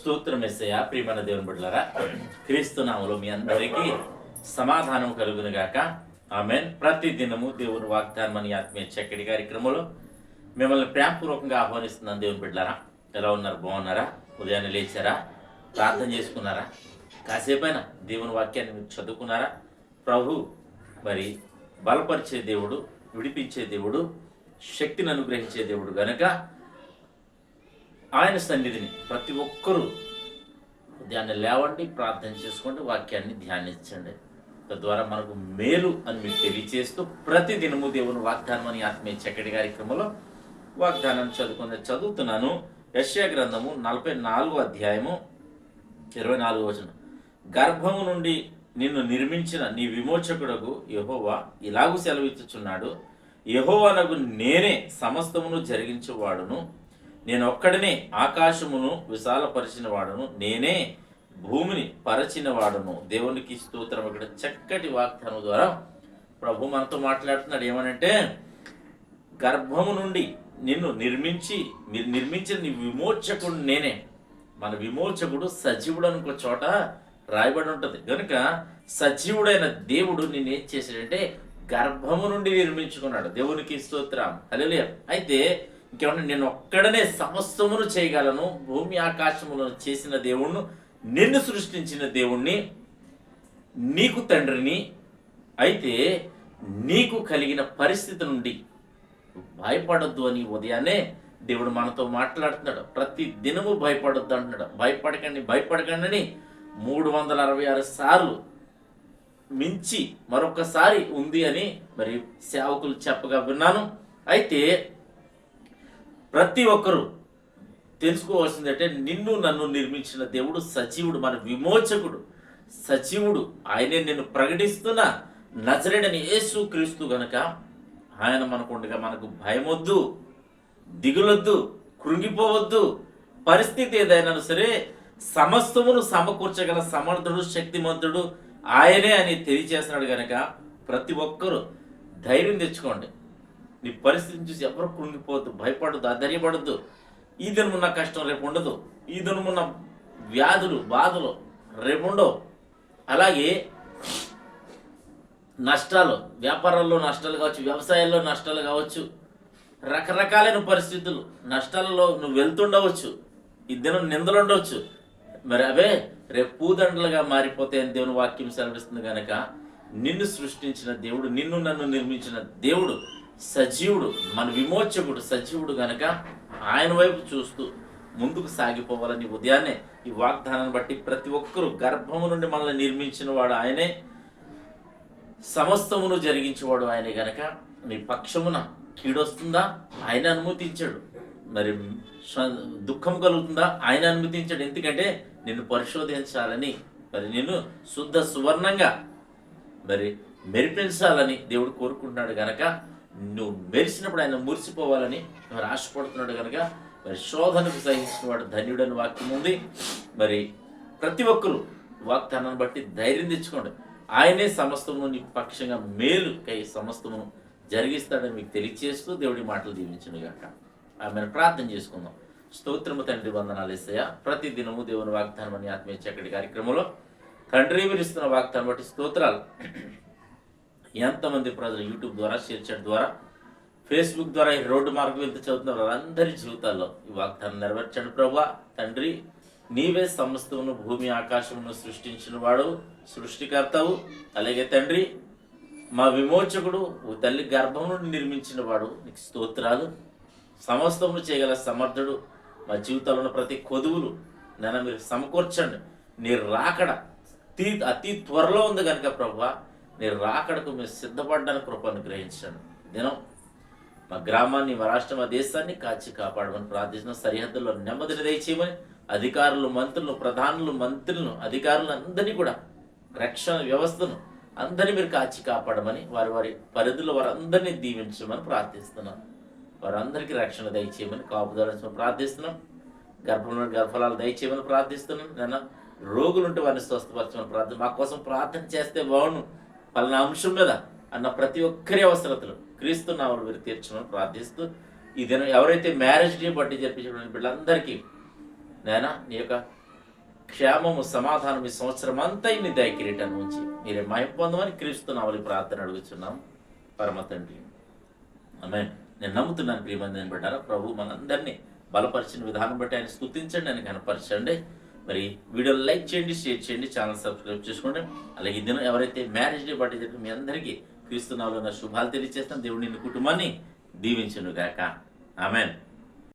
స్తోత్రం యేసయ్యా. ప్రియమైన దేవుని బిడ్డలారా, క్రీస్తు నామములో మీ అందరికీ సమాధానం కలుగును గాక. ఆమేన్. ప్రతి దినము దేవుని వాగ్దానం అని ఆత్మీయ చక్కటి కార్యక్రమంలో మిమ్మల్ని ప్రేమపూర్వకంగా ఆహ్వానిస్తున్నాను. దేవుని బిడ్డలారా, ఎలా ఉన్నారు? బాగున్నారా? ఉదయాన్నే లేచారా? ప్రార్థన చేసుకున్నారా? కాసేపైనా దేవుని వాక్యాన్ని మీరు చదువుకున్నారా? ప్రభు మరి బలపరిచే దేవుడు, విడిపించే దేవుడు, శక్తిని అనుగ్రహించే దేవుడు గనక ఆయన సన్నిధిని ప్రతి ఒక్కరూ ఉదయాన్నే లేవండి, ప్రార్థన చేసుకోండి, వాక్యాన్ని ధ్యానించండి. తద్వారా మనకు మేలు అని మీకు తెలియచేస్తూ ప్రతి దినము దేవుని వాగ్దానం అని ఆత్మీయ చక్కటి కార్యక్రమంలో వాగ్దానాన్ని చదువుతున్నాను. యెషయా గ్రంథము 44వ అధ్యాయము 24వ వచనం. గర్భము నుండి నిన్ను నిర్మించిన నీ విమోచకుడకు యెహోవా ఇలాగూ సెలవిచ్చుచున్నాడు, యెహోవానగు నేనే సమస్తమును జరిగించేవాడును, నేను ఒక్కడనే ఆకాశమును విశాలపరిచిన వాడును, నేనే భూమిని పరచిన వాడును. దేవునికి స్తోత్రం. ఇక్కడ చక్కటి వాగ్దానం ద్వారా ప్రభు మనతో మాట్లాడుతున్నాడు. ఏమనంటే, గర్భము నుండి నిన్ను నిర్మించిన నీ విమోచకుడు నేనే. మన విమోచకుడు సజీవుడు అని ఒక చోట రాయబడి ఉంటుంది. కనుక సజీవుడైన దేవుడు నిన్ను ఏం చేశాడంటే గర్భము నుండి నిర్మించుకున్నాడు. దేవునికి స్తోత్రం. హల్లెలూయా. అయితే ఇంకేమన్నా, నేను ఒక్కడనే సమస్తమును చేయగలను, భూమి ఆకాశములను చేసిన దేవుణ్ణి, నిన్ను సృష్టించిన దేవుణ్ణి, నీకు తండ్రిని. అయితే నీకు కలిగిన పరిస్థితి నుండి భయపడొద్దు అని ఉదయాన్నే దేవుడు మనతో మాట్లాడుతున్నాడు. ప్రతి దినము భయపడొద్దు అంటున్నాడు. భయపడకండి అని 366 సార్లు మించి మరొకసారి ఉంది అని మరి సేవకులు చెప్పగా విన్నాను. అయితే ప్రతి ఒక్కరూ తెలుసుకోవాల్సిందంటే, నిన్ను నన్ను నిర్మించిన దేవుడు సజీవుడు, మన విమోచకుడు సజీవుడు. ఆయనే నేను ప్రకటిస్తున్న నజరేయుడైన యేసు క్రీస్తు గనక ఆయన మనకుండగా మనకు భయమొద్దు, దిగులొద్దు, కృంగిపోవద్దు. పరిస్థితి ఏదైనా సరే సమస్తమును సమకూర్చగల సమర్థుడు, శక్తిమంతుడు ఆయనే అని తెలియజేస్తున్నాడు. కనుక ప్రతి ఒక్కరూ ధైర్యం తెచ్చుకోండి. నీ పరిస్థితిని చూసి ఎవరు కృంగిపోవద్దు, భయపడద్దు, అధైర్యపడద్దు. ఈ దినమున్న కష్టం రేపు ఉండదు, ఈ దినమున్న వ్యాధులు బాధలు రేపు ఉండవు. అలాగే నష్టాలు, వ్యాపారాల్లో నష్టాలు కావచ్చు, వ్యవసాయాల్లో నష్టాలు కావచ్చు, రకరకాలైన పరిస్థితులు, నష్టాలలో నువ్వు వెళ్తుండవచ్చు, ఈ దినం నిందలు ఉండవచ్చు. మరి అవే రేపు పూదండలుగా మారిపోతాయని దేవుని వాక్యం సెలవిస్తుంది. కనుక నిన్ను సృష్టించిన దేవుడు, నిన్ను నన్ను నిర్మించిన దేవుడు సజీవుడు, మన విమోచకుడు సజీవుడు. గనక ఆయన వైపు చూస్తూ ముందుకు సాగిపోవాలని ఉదయాన్నే ఈ వాగ్దానాన్ని బట్టి ప్రతి ఒక్కరూ, గర్భము నుండి మనల్ని నిర్మించిన వాడు ఆయనే, సమస్తమును జరిగించేవాడు ఆయనే. గనక నీ పక్షమున కీడొస్తుందా? ఆయన అనుమతించాడు. మరి దుఃఖం కలుగుతుందా? ఆయన అనుమతించాడు. ఎందుకంటే నిన్ను పరిశోధించాలని, మరి నిన్ను శుద్ధ సువర్ణంగా మరి మెరిపించాలని దేవుడు కోరుకుంటున్నాడు. గనక నువ్వు మెరిసినప్పుడు ఆయన మురిసిపోవాలని మరి ఆశపడుతున్నాడు. కనుక మరి శోధనకు సహించిన వాడు ధన్యుడని వాక్యం ఉంది. మరి ప్రతి ఒక్కరూ వాగ్దానాన్ని బట్టి ధైర్యం తెచ్చుకోండి. ఆయనే సమస్తమును నీ పక్షంగా మేలుకై సమస్తమును జరిగిస్తాడని మీకు తెలియచేస్తూ దేవుడి మాటలు దీవించను గాక. ఆమెను ప్రార్థన చేసుకుందాం. స్తోత్రము తండ్రి, వందనాలు యేసయ్యా. ప్రతి దినము దేవుని వాగ్దానం అని ఆత్మీయ చక్కటి కార్యక్రమంలో తండ్రి మీరు ఇస్తున్న వాగ్దానం బట్టి స్తోత్రాలు. ఎంతమంది ప్రజలు యూట్యూబ్ ద్వారా, షేర్ చాట్ ద్వారా, ఫేస్బుక్ ద్వారా ఈ రోడ్డు మార్గం వెళ్తూ చదువుతున్నారు, వాళ్ళందరి జీవితాల్లో ఈ వాగ్దానం నెరవేర్చండి ప్రభువా. తండ్రి, నీవే సమస్తమును భూమి ఆకాశమును సృష్టించిన వాడు, సృష్టికర్తవు. అలాగే తండ్రి, మా విమోచకుడు, తల్లి గర్భం నుండి నిర్మించిన వాడు, నీకు స్తోత్రాలు. సమస్తమును చేయగల సమర్థుడు. మా జీవితంలో ఉన్న ప్రతి కొదువులు నన్ను మీరు సమకూర్చండి. నీ రాకడ అతి త్వరలో ఉంది కనుక ప్రభువా, నీ రాకడకు మీరు సిద్ధపడ్డానికి కృప అనుగ్రహించండి. దినం మా గ్రామాన్ని, మా రాష్ట్రం, మా దేశాన్ని కాచి కాపాడమని ప్రార్థిస్తున్న, సరిహద్దుల్లో నెమ్మదిని దయచేయమని అధికారులు, మంత్రులు, ప్రధానులు, మంత్రులను, అధికారులు అందరినీ కూడా, రక్షణ వ్యవస్థను అందరినీ మీరు కాచి కాపాడమని, వారి వారి పరిధిలో వారందరినీ దీవించమని ప్రార్థిస్తున్నాం. వారందరికీ రక్షణ దయచేయమని, కాపుదలని ప్రార్థిస్తున్నాం. గర్భంలో గర్భఫలాలు దయచేయమని ప్రార్థిస్తున్నాం. నేను రోగులుంటే వారిని స్వస్థపరచమని ప్రార్థన, మా కోసం ప్రార్థన చేస్తే బాగుండు పలానా అంశం మీద అన్న ప్రతి ఒక్కరి అవసరతలు క్రీస్తు నామములో మీరు తీర్చమని ప్రార్థిస్తూ, ఈ దినం ఎవరైతే మ్యారేజ్ డే బట్టి జరిపించడానికి బిడ్డలందరికీ నాయన నీ యొక్క క్షేమము సమాధానం ఈ సంవత్సరం అంతా ఇన్ని దయ కిరీటం ఉంచి మీరే మహిమ పొందమని క్రీస్తునామని ప్రార్థన అడుగుచున్నాం పరమ తండ్రి. ఆమేన్. నేను నమ్ముతున్నాను ప్రియమందిని బట్టారా ప్రభు మనందరినీ బలపరిచిన విధానం బట్టి ఆయన స్తుతించండి, ఆయన కనపరచండి. మరి వీడియోని లైక్ చేయండి, షేర్ చేయండి, ఛానల్ సబ్స్క్రైబ్ చేసుకోండి. అలాగే ఈ దినం ఎవరైతే మ్యారేజ్ డే బట్టి జరిగిన మీ అందరికీ క్రీస్తునామములో నా శుభాలు తెలియజేస్తాను. దేవుడు నిన్ను కుటుంబాన్ని దీవించును గాక. ఆమేన్.